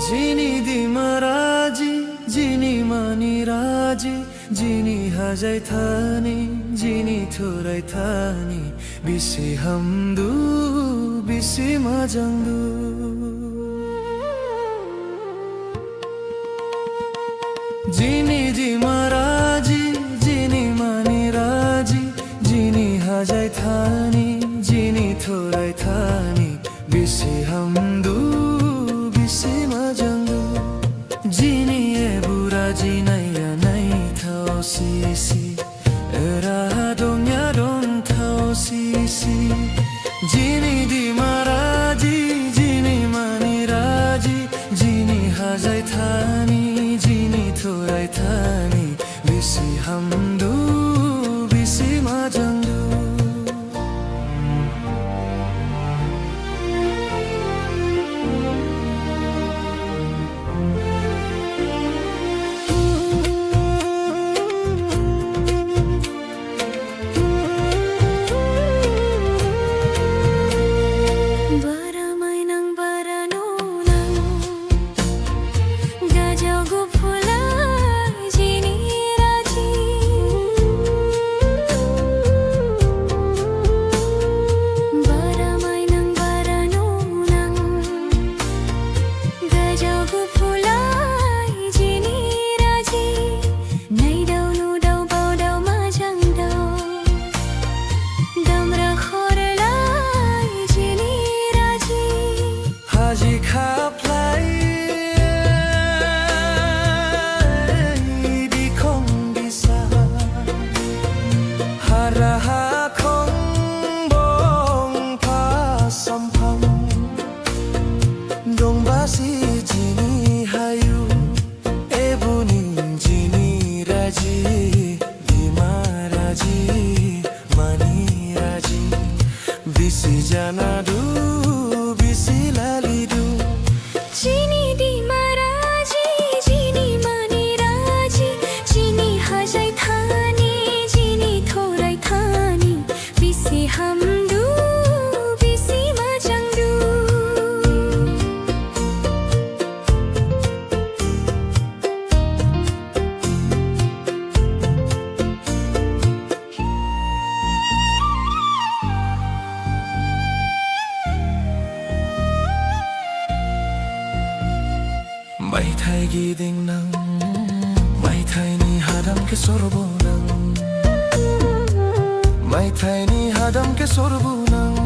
जिनी दिमराजी जिनी मानी राजी जिनी हजाई थानी जिनी थोरै थानी बिसी हमदु बिसी मजंदु जिनी दिमराजी जिनी मानी राजी जिनी हजाई थानी जिनी थोरै थानी बिसी हमदु बिसी मजंदु जिनी ए बुरा जिनाया नै थाओ सिसी एरा दोंया दोन थाओ सिसी जिनी दिमराजी जिनी मानी राजी जिनी हजाई थानी जिनी थोरै थानी बिसी हमदु बिसी मजंदु Bisi janadu, bisi lalidu. Jini dimaraji, jini mani raji, jini hajai thani, jini thorai thani, bisi hamdu, bisi majangdu. Mai thai giding nang mai thai ni hadam ke sorbo nang mai thai ni hadam ke sorbo nang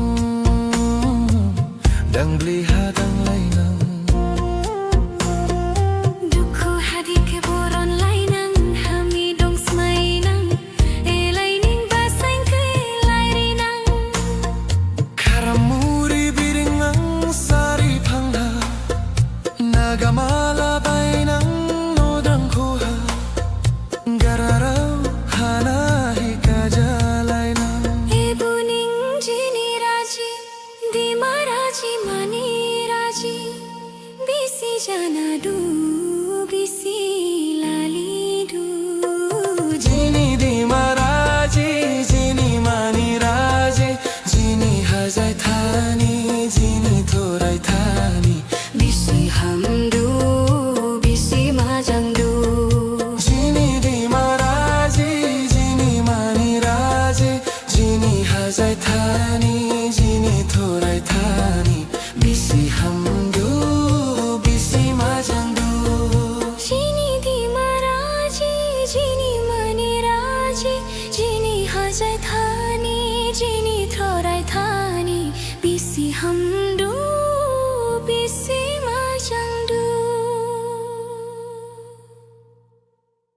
dangli hadang lai nang Dukhu hadi ke boron lai nang hami dong smai nang e lai ning basang ke lai ri nang karamuri biring nang sari phangha nagamala bainang nodang koha gararau hana hikajalai nang e buning jini raji dimaraji mani raji bisi janadu bisi lalidu Jini dimaraji jini mani raji jini hajai thani